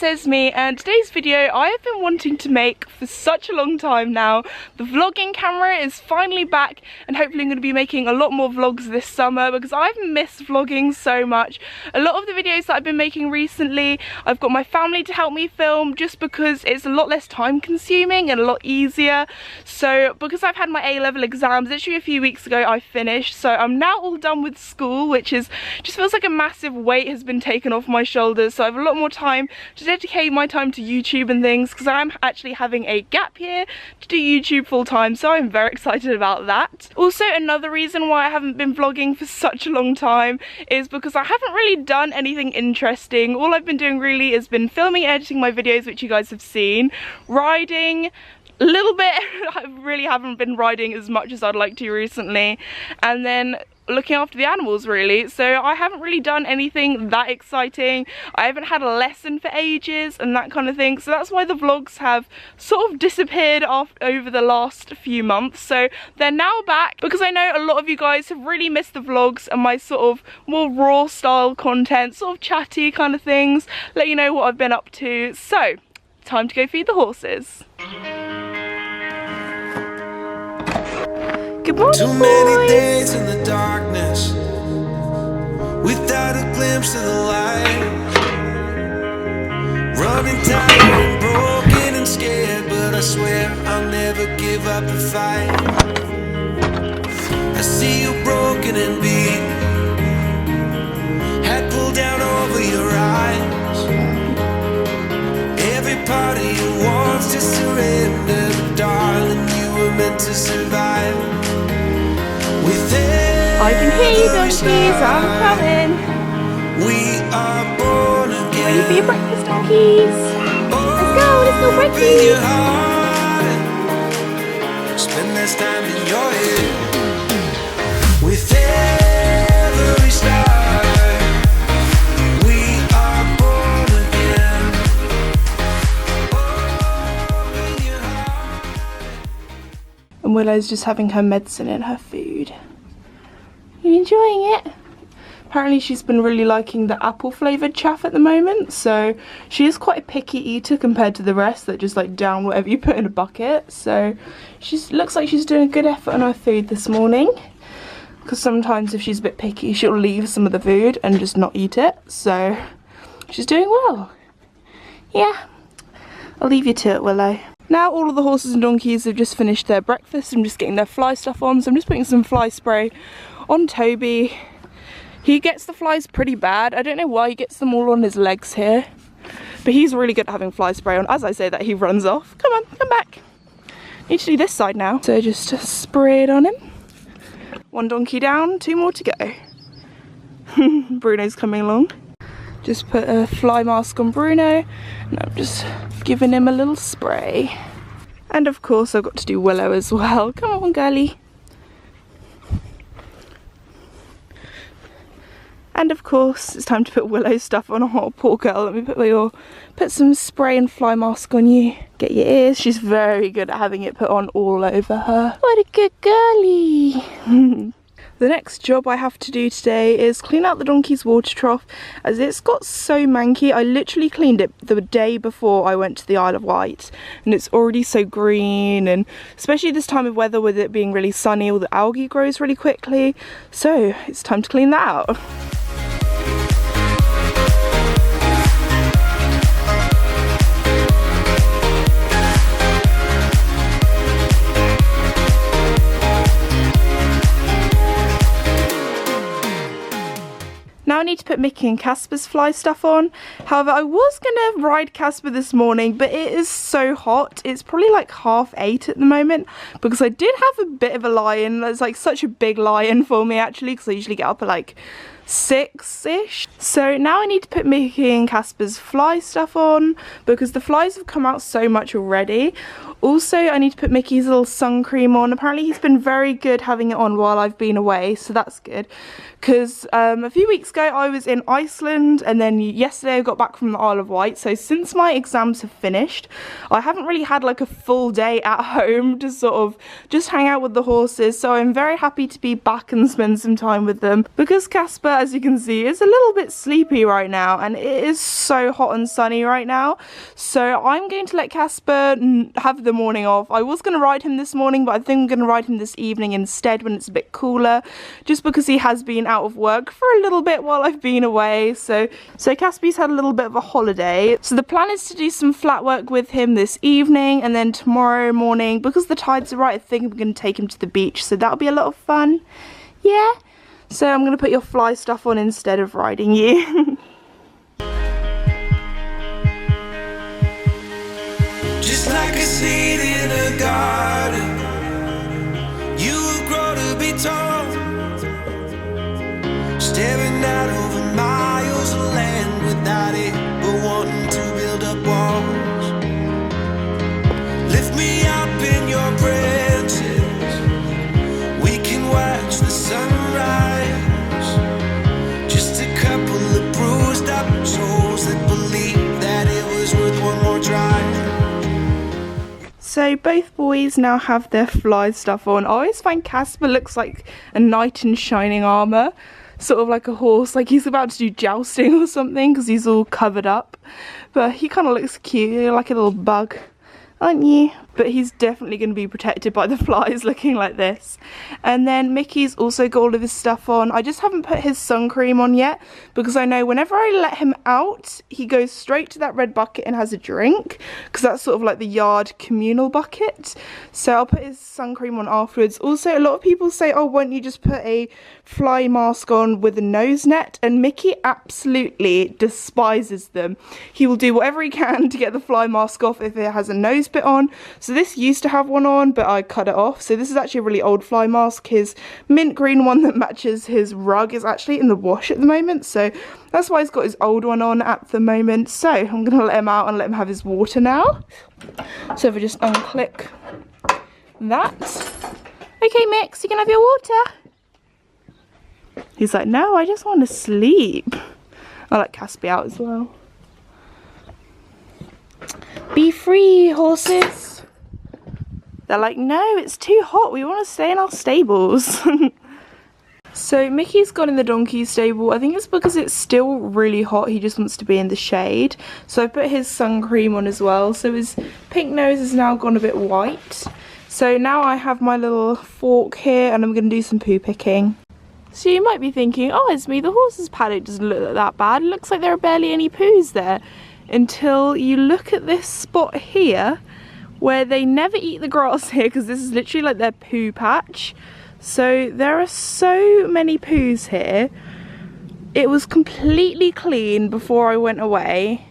it's Esme, and today's video I have been wanting to make for such a long time now. The vlogging camera is finally back, and hopefully I'm going to be making a lot more vlogs this summer because I've missed vlogging so much. A lot of the videos that I've been making recently, I've got my family to help me film just because it's a lot less time consuming and a lot easier. So because I've had my A-level exams literally a few weeks ago, I finished, so I'm now all done with school, which is just feels like a massive weight has been taken off my shoulders. So I have a lot more time to dedicate my time to YouTube and things because I'm actually having a gap year to do YouTube full time, so I'm very excited about that. Also, another reason why I haven't been vlogging for such a long time is because I haven't really done anything interesting. All I've been doing really has been filming and editing my videos, which you guys have seen, riding a little bit. I really haven't been riding as much as I'd like to recently, and then looking after the animals really. So I haven't really done anything that exciting. I haven't had a lesson for ages and that kind of thing, so that's why the vlogs have sort of disappeared over the last few months. So they're now back because I know a lot of you guys have really missed the vlogs and my sort of more raw style content, sort of chatty kind of things, let you know what I've been up to. So time to go feed the horses. Good morning, Too many days in the darkness without a glimpse of the light. Running tired and broken and scared, but I swear I'll never give up the fight. I see you broken and beat, head pulled down over your eyes. Every part of you wants to surrender, but darling, you were meant to survive. I can hear you, donkeys. I'm coming. We are born again. Ready for your breakfast, donkeys? Let's go breakfast. Spend less time in your head. With every star, we are born again. Open your heart. And Willow's just having her medicine in her food. You enjoying it? Apparently she's been really liking the apple flavoured chaff at the moment, so she is quite a picky eater compared to the rest that just like down whatever you put in a bucket. So she looks like she's doing a good effort on her food this morning, because sometimes if she's a bit picky she'll leave some of the food and just not eat it. So she's doing well. Yeah, I'll leave you to it, Willow. Now all of the horses and donkeys have just finished their breakfast. I'm just getting their fly stuff on, so I'm just putting some fly spray on Toby. He gets the flies pretty bad. I don't know why he gets them all on his legs here, but he's really good at having fly spray on. As I say that, he runs off. Come on, come back. Need to do this side now. So just spray it on him. One donkey down, 2 more to go. Bruno's coming along. Just put a fly mask on Bruno, and I'm just giving him a little spray. And of course I've got to do Willow as well. Come on, girlie. And of course it's time to put Willow's stuff on. Oh, poor girl. Let me put some spray and fly mask on you. Get your ears. She's very good at having it put on all over her. What a good girlie. The next job I have to do today is clean out the donkey's water trough, as it's got so manky. I literally cleaned it the day before I went to the Isle of Wight, and it's already so green, and especially this time of weather with it being really sunny, all the algae grows really quickly. So it's time to clean that out. Now I need to put Mickey and Casper's fly stuff on. However, I was going to ride Casper this morning, but it is so hot. It's probably like 8:30 at the moment, because I did have a bit of a lie-in. That's like such a big lie-in for me actually, because I usually get up at like 6-ish. So now I need to put Mickey and Casper's fly stuff on, because the flies have come out so much already. Also, I need to put Mickey's little sun cream on. Apparently he's been very good having it on while I've been away, so that's good. Because a few weeks ago I was in Iceland, and then yesterday I got back from the Isle of Wight. So since my exams have finished, I haven't really had like a full day at home to sort of just hang out with the horses. So I'm very happy to be back and spend some time with them. Because Casper, as you can see, is a little bit sleepy right now, and it is so hot and sunny right now. So I'm going to let Casper have the morning off. I was going to ride him this morning, but I think I'm going to ride him this evening instead when it's a bit cooler, just because he has been out of work for a little bit while I've been away. So Casper's had a little bit of a holiday. So the plan is to do some flat work with him this evening, and then tomorrow morning, because the tides are right, I think I'm going to take him to the beach, so that'll be a lot of fun. Yeah, so I'm going to put your fly stuff on instead of riding you. Just like a seed in a garden, you will grow to be tall, staring out over miles of land without it, but wanting to build up walls. Lift me up in your branches, we can watch the sunrise. Just a couple of bruised up souls that believe that it was worth one more try. So both boys now have their fly stuff on. I always find Casper looks like a knight in shining armour, sort of like a horse, like he's about to do jousting or something because he's all covered up. But he kind of looks cute, like a little bug, aren't you? But he's definitely going to be protected by the flies looking like this. And then Mickey's also got all of his stuff on. I just haven't put his sun cream on yet because I know whenever I let him out, he goes straight to that red bucket and has a drink, because that's sort of like the yard communal bucket. So I'll put his sun cream on afterwards. Also, a lot of people say, oh, won't you just put a fly mask on with a nose net? And Mickey absolutely despises them. He will do whatever he can to get the fly mask off if it has a nose bit on. So this used to have one on, but I cut it off. So this is actually a really old fly mask. His mint green one that matches his rug is actually in the wash at the moment. So that's why he's got his old one on at the moment. So I'm going to let him out and let him have his water now. So if I just unclick that. Okay, Mix, you can have your water. He's like, no, I just want to sleep. I let Casper out as well. Be free, horses. They're like, no, it's too hot. We want to stay in our stables. So Mickey's gone in the donkey stable. I think it's because it's still really hot. He just wants to be in the shade. So I put his sun cream on as well. So his pink nose has now gone a bit white. So now I have my little fork here and I'm going to do some poo picking. So you might be thinking, oh, Esme, the horse's paddock doesn't look that bad. It looks like there are barely any poos there. Until you look at this spot here, where they never eat the grass here, because this is literally like their poo patch. So there are so many poos here. It was completely clean before I went away,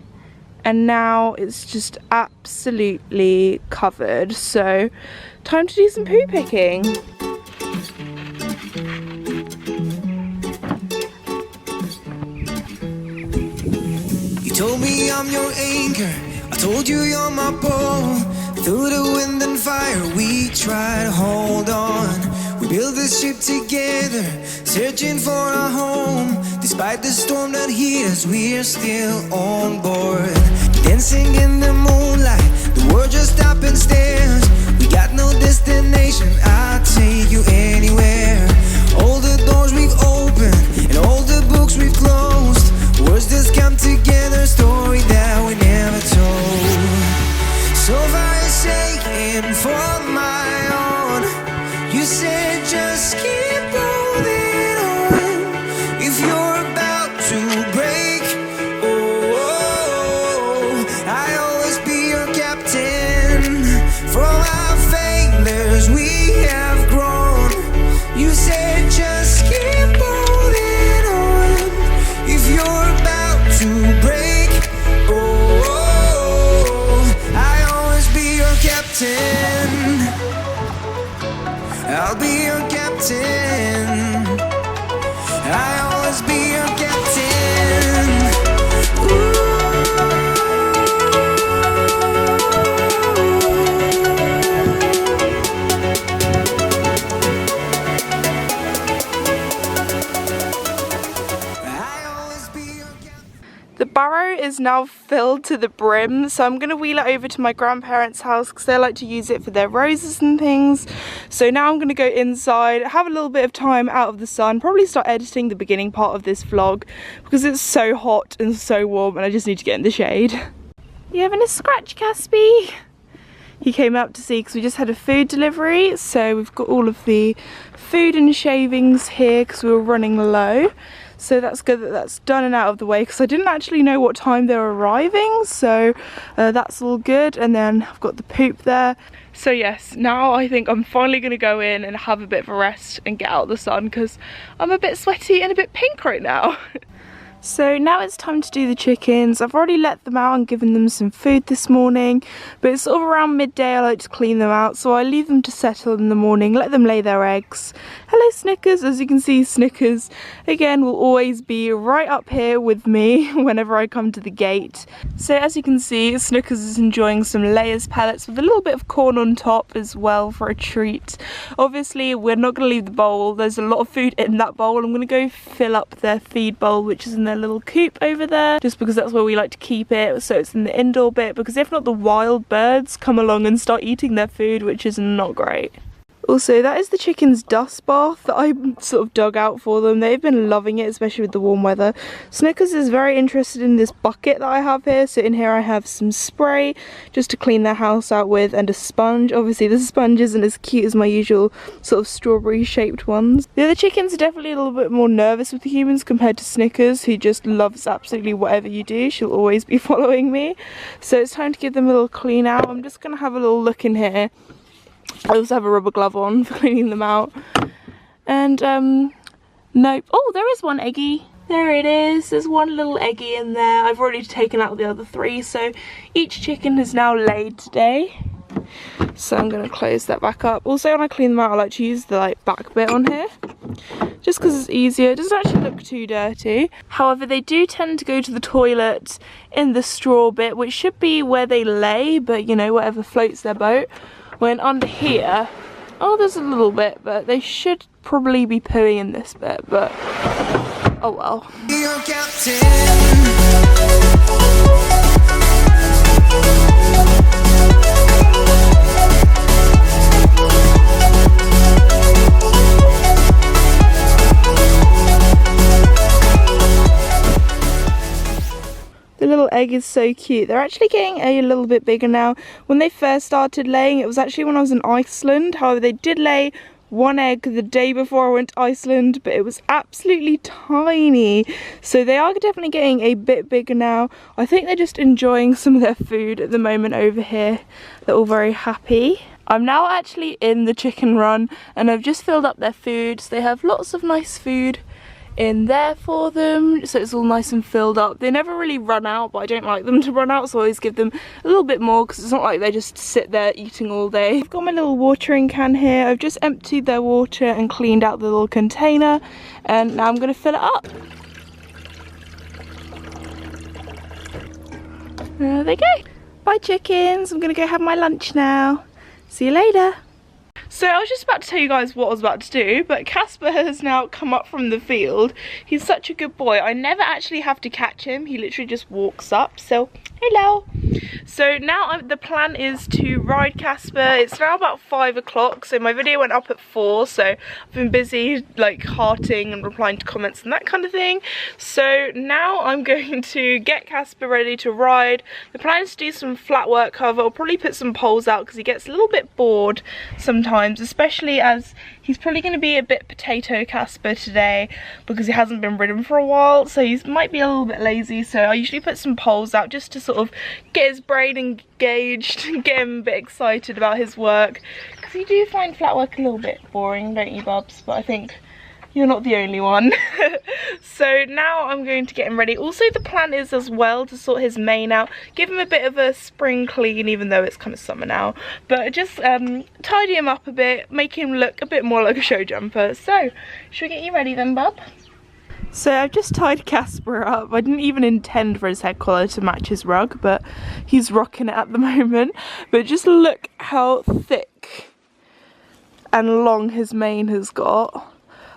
and now it's just absolutely covered. So time to do some poo picking. You told me I'm your anchor, I told you you're my pole. Through the wind and fire we try to hold on. We build this ship together, searching for a home. Despite the storm that hit us, we're still on board. Dancing in the moonlight, the world just stops and stares. We got no destination, I'll take you anywhere. All the doors we've opened and all the books we've closed. Words just come together, story that we never told. So far it's taken for my own. You said just keep holding on. If you're about to break, oh, I'll always be your captain. From our failures we have grown. You said just keep holding on. If you're about to break, oh, I'll always be your captain. I'll be your captain. I'll always be your captain. Ooh. is now filled to the brim, so I'm going to wheel it over to my grandparents' house because they like to use it for their roses and things. So now I'm going to go inside, have a little bit of time out of the sun, probably start editing the beginning part of this vlog because it's so hot and so warm and I just need to get in the shade. You having a scratch, Caspy? He came out to see because we just had a food delivery, so we've got all of the food and shavings here because we were running low. So that's good that that's done and out of the way because I didn't actually know what time they were arriving, so that's all good. And then I've got the poop there. So yes, now I think I'm finally going to go in and have a bit of a rest and get out of the sun because I'm a bit sweaty and a bit pink right now. So now it's time to do the chickens. I've already let them out and given them some food this morning, but it's sort of around midday I like to clean them out, so I leave them to settle in the morning, let them lay their eggs. Hello Snickers. As you can see, Snickers again will always be right up here with me whenever I come to the gate. So as you can see, Snickers is enjoying some LEWES pellets with a little bit of corn on top as well for a treat. Obviously we're not going to leave the bowl, there's a lot of food in that bowl. I'm going to go fill up their feed bowl, which is in their little coop over there, just because that's where we like to keep it, so it's in the indoor bit, because if not the wild birds come along and start eating their food, which is not great. Also, that is the chickens' dust bath that I sort of dug out for them. They've been loving it, especially with the warm weather. Snickers is very interested in this bucket that I have here. So in here I have some spray just to clean their house out with, and a sponge. Obviously this sponge isn't as cute as my usual sort of strawberry shaped ones. The other chickens are definitely a little bit more nervous with the humans compared to Snickers, who just loves absolutely whatever you do. She'll always be following me. So it's time to give them a little clean out. I'm just going to have a little look in here. I also have a rubber glove on for cleaning them out. And nope. Oh, there is one eggy. There it is. There's one little eggy in there. I've already taken out the other three, so each chicken has now laid today. So I'm going to close that back up. Also, when I clean them out, I like to use the back bit on here, just because it's easier. It doesn't actually look too dirty. However, they do tend to go to the toilet in the straw bit, which should be where they lay, but you know, whatever floats their boat. When under here, oh, there's a little bit, but they should probably be pooing in this bit, but oh well. The little egg is so cute. They're actually getting a little bit bigger now. When they first started laying, it was actually when I was in Iceland. However, they did lay one egg the day before I went to Iceland, but it was absolutely tiny. So they are definitely getting a bit bigger now. I think they're just enjoying some of their food at the moment over here. They're all very happy. I'm now actually in the chicken run and I've just filled up their food. So they have lots of nice food in there for them, so it's all nice and filled up. They never really run out, but I don't like them to run out, so I always give them a little bit more because it's not like they just sit there eating all day. I've got my little watering can here. I've just emptied their water and cleaned out the little container, and now I'm going to fill it up. There they go. Bye chickens, I'm going to go have my lunch now. See you later. So I was just about to tell you guys what I was about to do, but Casper has now come up from the field. He's such a good boy. I never actually have to catch him. He literally just walks up. So, hello. So now the plan is to ride Casper. It's now about 5 o'clock, so my video went up at 4, so I've been busy hearting and replying to comments and that kind of thing. So now I'm going to get Casper ready to ride. The plan is to do some flat work, however I'll probably put some poles out because he gets a little bit bored sometimes, especially as he's probably going to be a bit potato Casper today because he hasn't been ridden for a while, so he might be a little bit lazy. So I usually put some poles out just to sort of get his brain engaged and get him a bit excited about his work, because you do find flat work a little bit boring, don't you, Bubs? But I think you're not the only one. So now I'm going to get him ready. Also, the plan is as well to sort his mane out, give him a bit of a spring clean, even though it's kind of summer now, but just tidy him up a bit, make him look a bit more like a show jumper. So should we get you ready then, Bub? So I've just tied Casper up. I didn't even intend for his head collar to match his rug, but he's rocking it at the moment. But just look how thick and long his mane has got.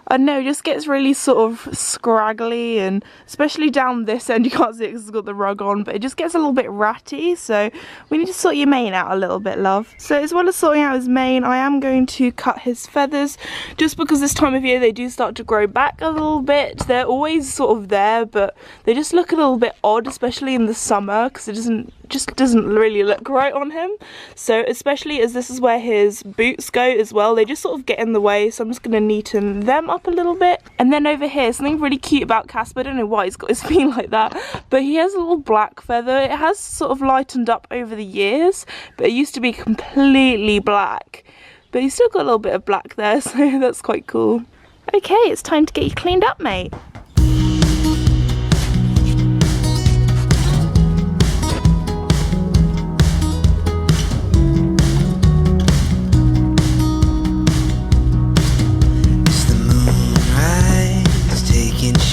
I don't know, it just gets really sort of scraggly, and especially down this end, you can't see it because it's got the rug on, but it just gets a little bit ratty, so we need to sort your mane out a little bit, love. So as well as sorting out his mane, I am going to cut his feathers, just because this time of year they do start to grow back a little bit. They're always sort of there, but they just look a little bit odd, especially in the summer, because it just doesn't really look right on him. So especially as this is where his boots go as well, they just sort of get in the way, so I'm just going to neaten them up a little bit. And then over here, something really cute about Casper, I don't know why he's got his feet like that, but he has a little black feather. It has sort of lightened up over the years, but it used to be completely black, but he's still got a little bit of black there, so that's quite cool. Okay, it's time to get you cleaned up, mate.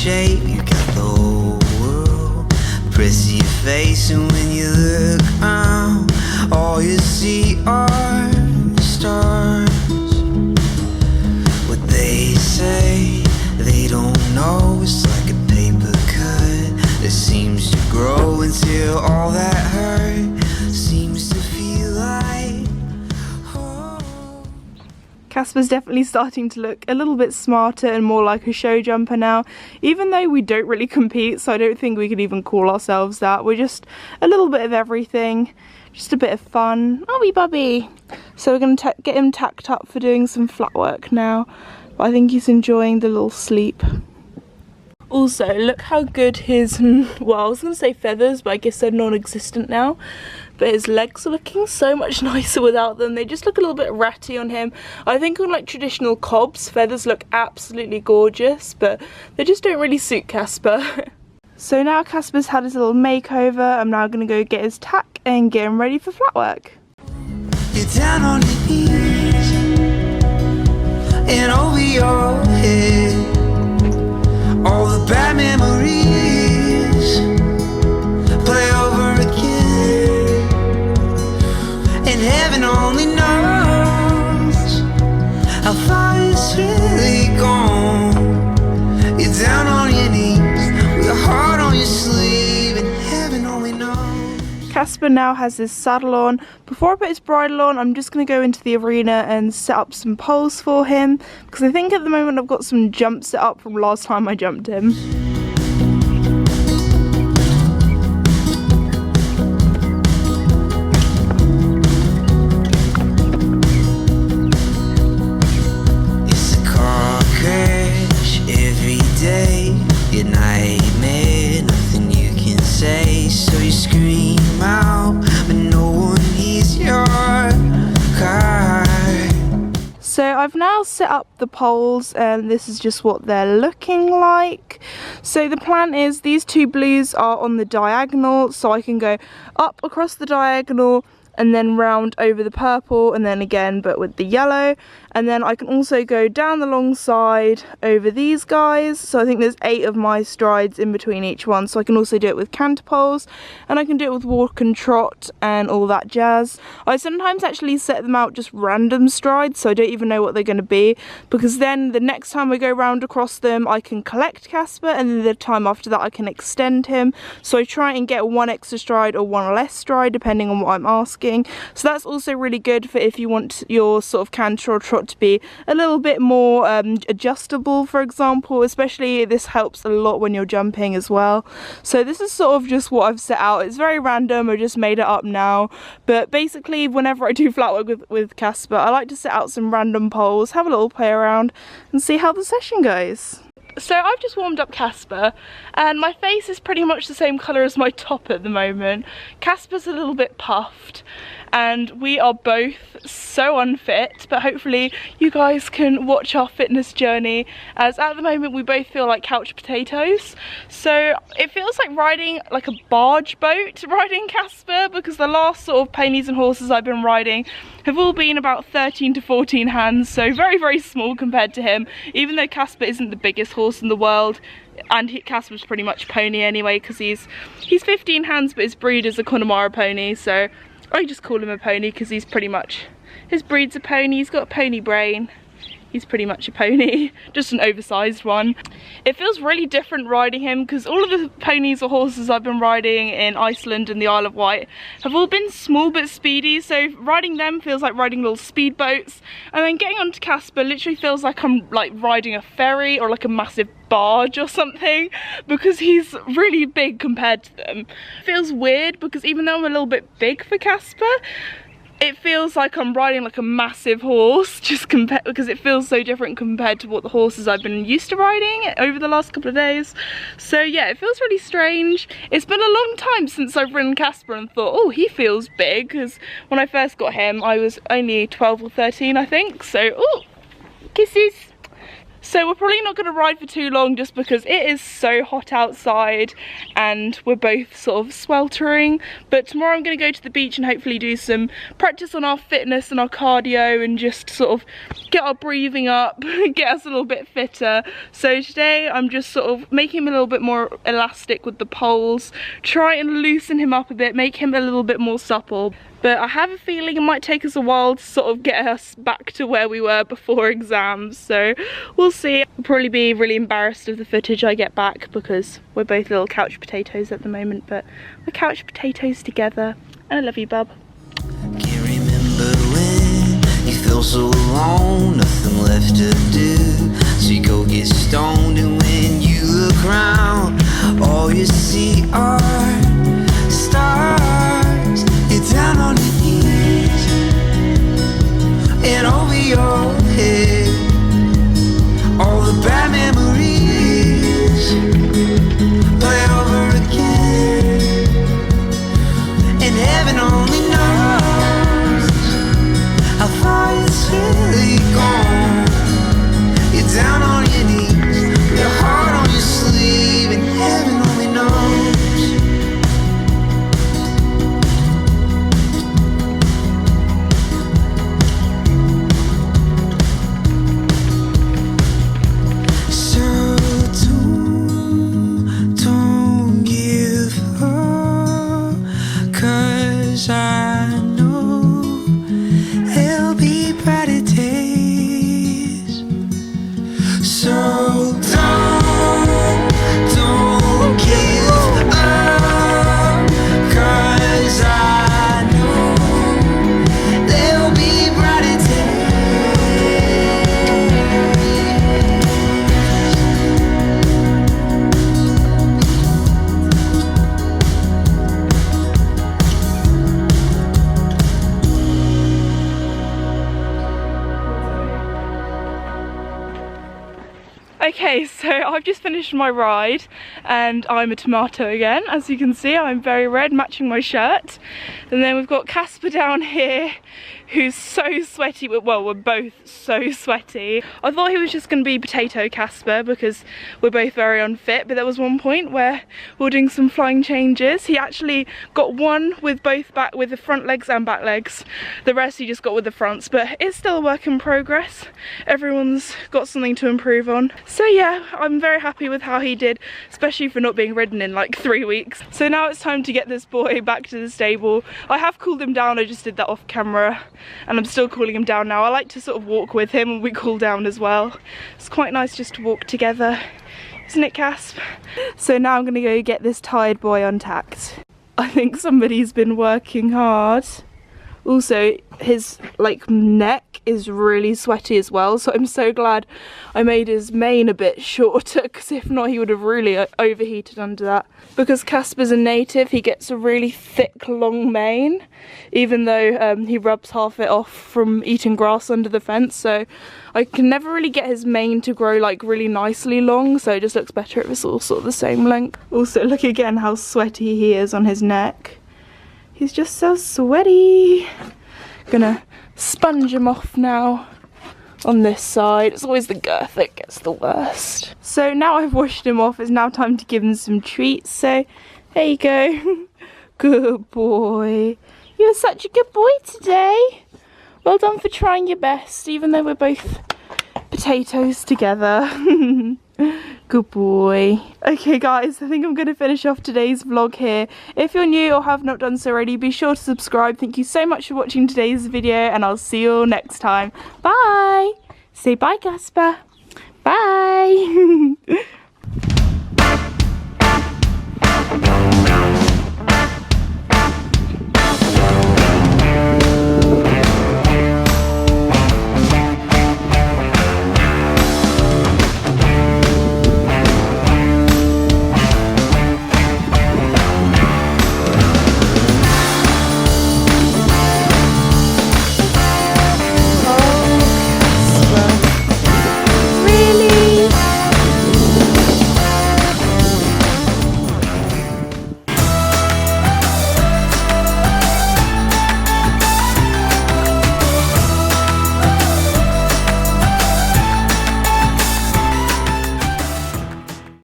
You got the whole world pressing your face, and when you look around, all you see are stars. What they say, they don't know. It's like a paper cut that seems to grow until all that hurt seems to feel like home. Casper's definitely starting to look a little bit smarter and more like a show jumper now, even though we don't really compete, so I don't think we could even call ourselves that. We're just a little bit of everything, just a bit of fun. Oh, wee bubby. So we're going to get him tacked up for doing some flat work now, but I think he's enjoying the little sleep. Also, look how good his, well, I was going to say feathers, but I guess they're non-existent now. But his legs are looking so much nicer without them. They just look a little bit ratty on him. I think on like traditional cobs, feathers look absolutely gorgeous, but they just don't really suit Casper. So now Casper's had his little makeover, I'm now going to go get his tack and get him ready for flat work. You're down on your knees and over your head. All the bad memories play over again, and heaven only knows how far it's really gone. You're down on your knees with a heart on your sleeve, and heaven only knows. Casper now has his saddle on. Before I put his bridle on, I'm just going to go into the arena and set up some poles for him, because I think at the moment I've got some jumps set up from last time I jumped him. It's a car crash every day, your nightmare, nothing you can say, so you scream out, but no one hears your cry. So I've now set up the poles, and this is just what they're looking like. So the plan is these two blues are on the diagonal, so I can go up across the diagonal and then round over the purple, and then again but with the yellow, and then I can also go down the long side over these guys. So I think there's 8 of my strides in between each one, so I can also do it with canter poles, and I can do it with walk and trot and all that jazz. I sometimes actually set them out just random strides, so I don't even know what they're going to be, because then the next time I go round across them I can collect Casper, and then the time after that I can extend him. So I try and get 1 extra stride or 1 less stride depending on what I'm asking. So that's also really good for if you want your sort of canter or trot to be a little bit more adjustable, for example. Especially this helps a lot when you're jumping as well. So this is sort of just what I've set out. It's very random, I just made it up now, but basically whenever I do flat work with Casper, I like to set out some random poles, have a little play around and see how the session goes. So I've just warmed up Casper, and my face is pretty much the same colour as my top at the moment. Casper's a little bit puffed, and we are both so unfit, but hopefully you guys can watch our fitness journey, as at the moment we both feel like couch potatoes. So it feels like riding like a barge boat riding Casper, because the last sort of ponies and horses I've been riding have all been about 13 to 14 hands, so very, very small compared to him, even though Casper isn't the biggest horse in the world. And Casper's pretty much pony anyway, because he's 15 hands, but his breed is a Connemara pony, so I just call him a pony because he's pretty much, his breed's a pony. He's got a pony brain, he's pretty much a pony, just an oversized one. It feels really different riding him because all of the ponies or horses I've been riding in Iceland and the Isle of Wight have all been small but speedy, so riding them feels like riding little speedboats, and then getting onto Casper literally feels like I'm like riding a ferry or like a massive barge or something, because he's really big compared to them. It feels weird because even though I'm a little bit big for Casper, it feels like I'm riding like a massive horse, just because it feels so different compared to what the horses I've been used to riding over the last couple of days. So yeah, it feels really strange. It's been a long time since I've ridden Casper and thought, oh, he feels big, because when I first got him I was only 12 or 13 I think, so oh, kisses. So we're probably not going to ride for too long just because it is so hot outside and we're both sort of sweltering. But tomorrow I'm going to go to the beach and hopefully do some practice on our fitness and our cardio and just sort of get our breathing up, get us a little bit fitter. So today I'm just sort of making him a little bit more elastic with the poles, try and loosen him up a bit, make him a little bit more supple. But I have a feeling it might take us a while to sort of get us back to where we were before exams, so we'll see. I'll probably be really embarrassed of the footage I get back because we're both little couch potatoes at the moment, but we're couch potatoes together, and I love you, bub. Can't remember when you feel so alone, nothing left to do, so you go get stoned, and when you look around, all you see are stars. You're down on your knees, and over your head, all the bad memories play over again, and heaven only knows how far it's really gone. You're down on your knees, your heart on your sleeve, and heaven only knows. I know there'll be brighter days, so don't give up, 'cause I know there'll be brighter Okay, so I've just finished my ride and I'm a tomato again. As you can see, I'm very red, matching my shirt. And then we've got Casper down here, who's so sweaty. Well, we're both so sweaty. I thought he was just going to be potato Casper because we're both very unfit, but there was one point where we were doing some flying changes. He actually got one with both with the front legs and back legs. The rest he just got with the fronts, but it's still a work in progress. Everyone's got something to improve on. So yeah, I'm very happy with how he did, especially for not being ridden in like 3 weeks. So now it's time to get this boy back to the stable. I have cooled him down, I just did that off camera, and I'm still cooling him down now. I like to sort of walk with him and we cool down as well. It's quite nice just to walk together, isn't it, Casp? So now I'm gonna go get this tired boy untacked. I think somebody's been working hard. Also, his like neck is really sweaty as well, so I'm so glad I made his mane a bit shorter, because if not he would have really overheated under that. Because Casper's a native, he gets a really thick long mane, even though he rubs half it off from eating grass under the fence, so I can never really get his mane to grow like really nicely long, so it just looks better if it's all sort of the same length. Also, look again how sweaty he is on his neck. He's just so sweaty. Gonna sponge him off now on this side. It's always the girth that gets the worst. So now I've washed him off, it's now time to give him some treats. So there you go. Good boy. You're such a good boy today. Well done for trying your best, even though we're both potatoes together. Good boy. Okay guys, I think I'm going to finish off today's vlog here. If you're new or have not done so already, be sure to subscribe. Thank you so much for watching today's video, and I'll see you all next time. Bye! Say bye, Casper. Bye.